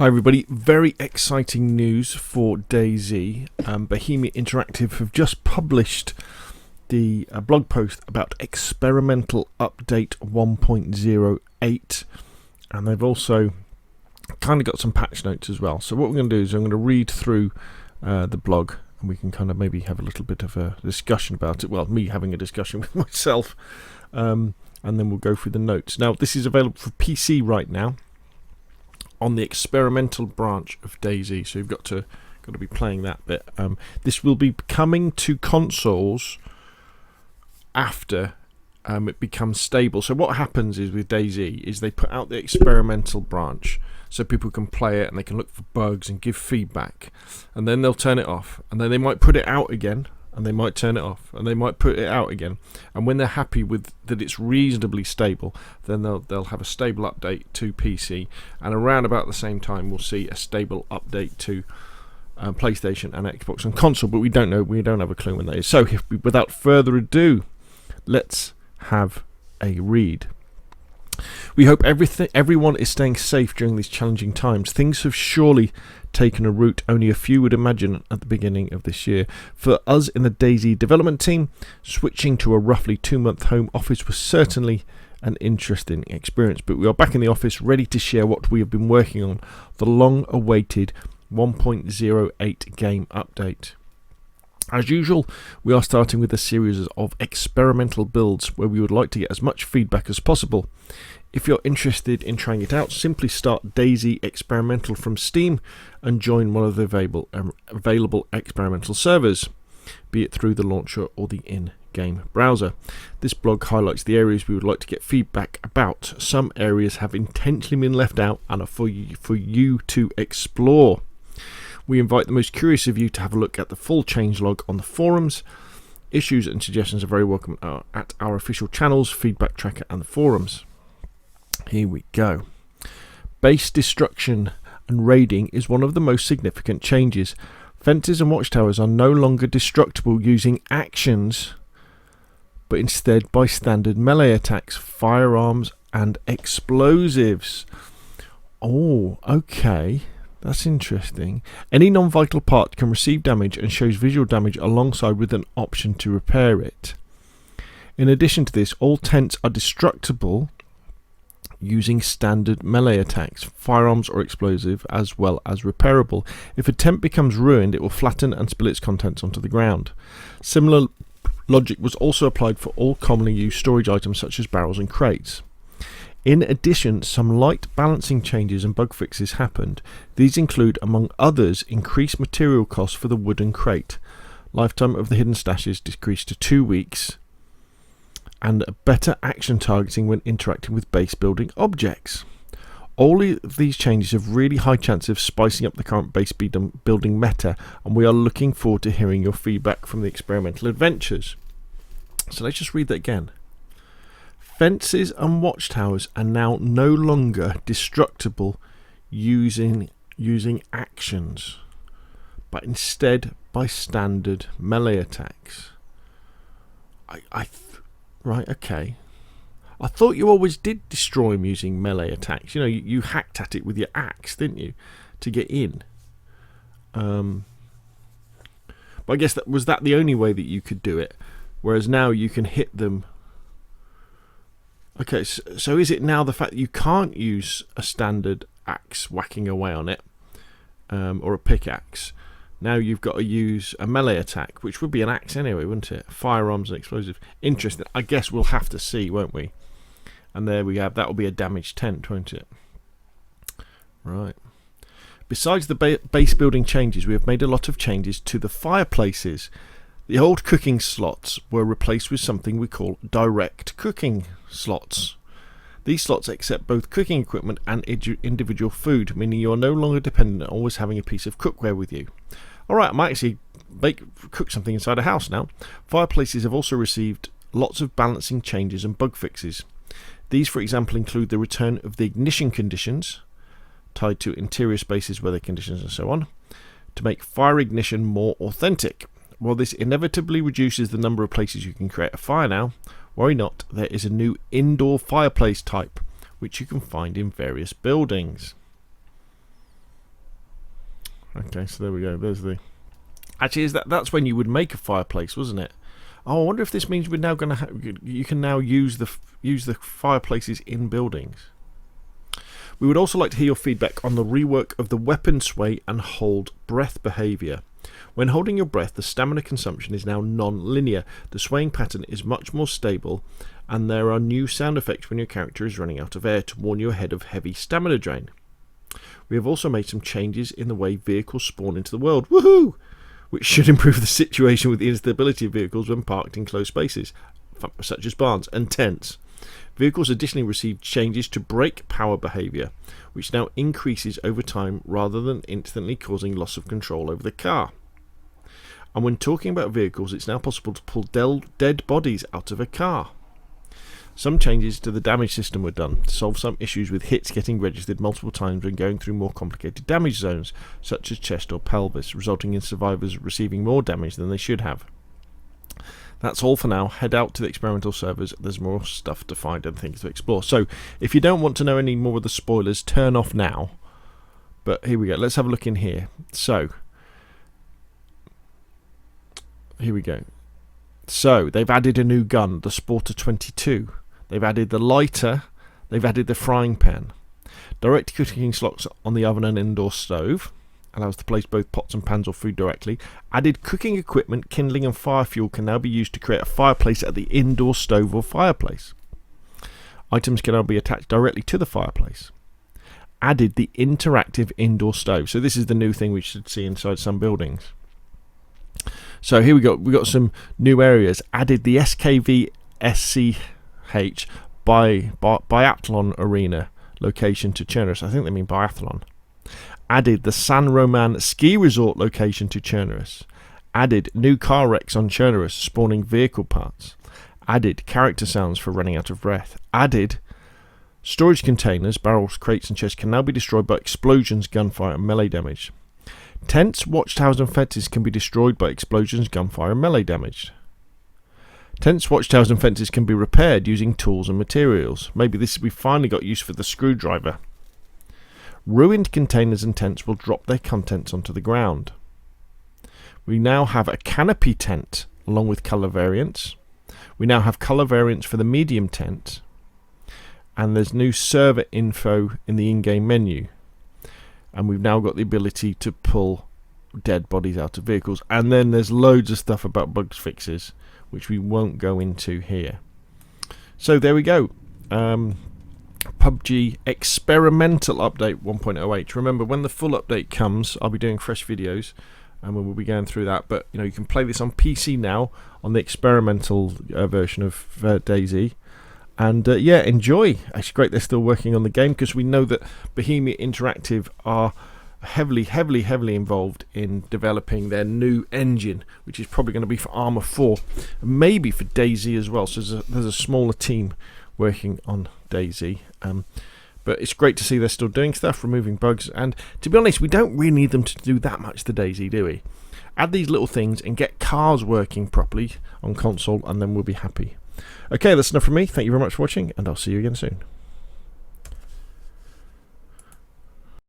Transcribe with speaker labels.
Speaker 1: Hi everybody, very exciting news for DAYZ. Bohemia Interactive have just published the blog post about Experimental Update 1.08, and they've also kind of got some patch notes as well. So what we're going to do is I'm going to read through the blog, and we can kind of maybe have a little bit of a discussion about it. Well, me having a discussion with myself, and then we'll go through the notes. Now, this is available for PC right now on the experimental branch of DAYZ, so you've got to be playing that bit. This will be coming to consoles after it becomes stable. So what happens is with DAYZ is they put out the experimental branch so people can play it and they can look for bugs and give feedback, and then they'll turn it off, and then they might put it out again, and they might turn it off, and they might put it out again, and when they're happy with that it's reasonably stable, then they'll have a stable update to PC, and around about the same time we'll see a stable update to PlayStation and Xbox and console, but we don't have a clue when that is. So without further ado, let's have a read. We hope everyone is staying safe during these challenging times. Things have surely taken a route only a few would imagine at the beginning of this year. For us in the DAYZ development team, switching to a roughly 2-month home office was certainly an interesting experience, but we are back in the office ready to share what we have been working on, the long-awaited 1.08 game update. As usual, we are starting with a series of experimental builds where we would like to get as much feedback as possible. If you're interested in trying it out, simply start DAYZ Experimental from Steam and join one of the available experimental servers, be it through the launcher or the in-game browser. This blog highlights the areas we would like to get feedback about. Some areas have intentionally been left out and are for you to explore. We invite the most curious of you to have a look at the full changelog on the forums. Issues and suggestions are very welcome at our official channels, Feedback Tracker and the forums. Here we go. Base destruction and raiding is one of the most significant changes. Fences and watchtowers are no longer destructible using actions, but instead by standard melee attacks, firearms and explosives. Oh, okay. That's interesting. Any non-vital part can receive damage and shows visual damage alongside with an option to repair it. In addition to this, all tents are destructible using standard melee attacks, firearms or explosive, as well as repairable. If a tent becomes ruined, it will flatten and spill its contents onto the ground. Similar logic was also applied for all commonly used storage items such as barrels and crates. In addition, some light balancing changes and bug fixes happened. These include, among others, increased material costs for the wooden crate. Lifetime of the hidden stashes decreased to 2 weeks. And better action targeting when interacting with base building objects. All of these changes have really high chance of spicing up the current base building meta, and we are looking forward to hearing your feedback from the experimental adventures. So let's just read that again. Fences and watchtowers are now no longer destructible using actions, but instead by standard melee attacks. Right, okay. I thought you always did destroy them using melee attacks. You know, you hacked at it with your axe, didn't you, to get in? But I guess that was the only way that you could do it, whereas now you can hit them. Okay, so is it now the fact that you can't use a standard axe whacking away on it, or a pickaxe? Now you've got to use a melee attack, which would be an axe anyway, wouldn't it? Firearms and explosive. Interesting. I guess we'll have to see, won't we? And there we have. That will be a damaged tent, won't it? Right. Besides the base building changes, we have made a lot of changes to the fireplaces. The old cooking slots were replaced with something we call direct cooking slots. These slots accept both cooking equipment and individual food, meaning you are no longer dependent on always having a piece of cookware with you. Alright, I might actually cook something inside a house now. Fireplaces have also received lots of balancing changes and bug fixes. These, for example, include the return of the ignition conditions, tied to interior spaces, weather conditions and so on, to make fire ignition more authentic. While this inevitably reduces the number of places you can create a fire now, worry not, there is a new indoor fireplace type, which you can find in various buildings. Okay, so there we go. There's the... Actually, that's when you would make a fireplace, wasn't it? Oh, I wonder if this means we're now going to you can now use the fireplaces in buildings. We would also like to hear your feedback on the rework of the weapon sway and hold breath behaviour. When holding your breath, the stamina consumption is now non-linear. The swaying pattern is much more stable, and there are new sound effects when your character is running out of air to warn you ahead of heavy stamina drain. We have also made some changes in the way vehicles spawn into the world. Woohoo! Which should improve the situation with the instability of vehicles when parked in closed spaces, such as barns and tents. Vehicles additionally received changes to brake power behaviour, which now increases over time rather than instantly causing loss of control over the car. And when talking about vehicles, it's now possible to pull dead bodies out of a car. Some changes to the damage system were done to solve some issues with hits getting registered multiple times when going through more complicated damage zones, such as chest or pelvis, resulting in survivors receiving more damage than they should have. That's all for now. Head out to the experimental servers. There's more stuff to find and things to explore. So, if you don't want to know any more of the spoilers, turn off now. But here we go. Let's have a look in here. So, here we go. So, they've added a new gun, the Sporter 22. They've added the lighter. They've added the frying pan. Direct cooking slots on the oven and indoor stove. Allows to place both pots and pans or food directly. Added cooking equipment, kindling and fire fuel can now be used to create a fireplace at the indoor stove or fireplace. Items can now be attached directly to the fireplace. Added the interactive indoor stove. So this is the new thing we should see inside some buildings. So here we got some new areas. Added the SKV SCH biathlon arena location to Chernius. I think they mean biathlon. Added the San Roman ski resort location to Chernius. Added new car wrecks on Chernius, spawning vehicle parts. Added character sounds for running out of breath. Added storage containers, barrels, crates and chests can now be destroyed by explosions, gunfire and melee damage. Tents, watchtowers and fences can be destroyed by explosions, gunfire and melee damage. Tents, watchtowers and fences can be repaired using tools and materials. Maybe we finally got use for the screwdriver. Ruined containers and tents will drop their contents onto the ground. We now have a canopy tent along with colour variants. We now have colour variants for the medium tent. And there's new server info in the in-game menu. And we've now got the ability to pull dead bodies out of vehicles. And then there's loads of stuff about bugs fixes, which we won't go into here. So there we go. PUBG experimental update 1.08. Remember, when the full update comes, I'll be doing fresh videos and we'll be going through that. But you can play this on PC now on the experimental version of DAYZ. And yeah, enjoy. It's great they're still working on the game, because we know that Bohemia Interactive are heavily involved in developing their new engine, which is probably going to be for Arma 4, maybe for DAYZ as well. So there's a smaller team working on DAYZ. But it's great to see they're still doing stuff, removing bugs, and to be honest, we don't really need them to do that much to DAYZ, do we? Add these little things and get cars working properly on console, and then we'll be happy. Okay, that's enough from me. Thank you very much for watching, and I'll see you again soon.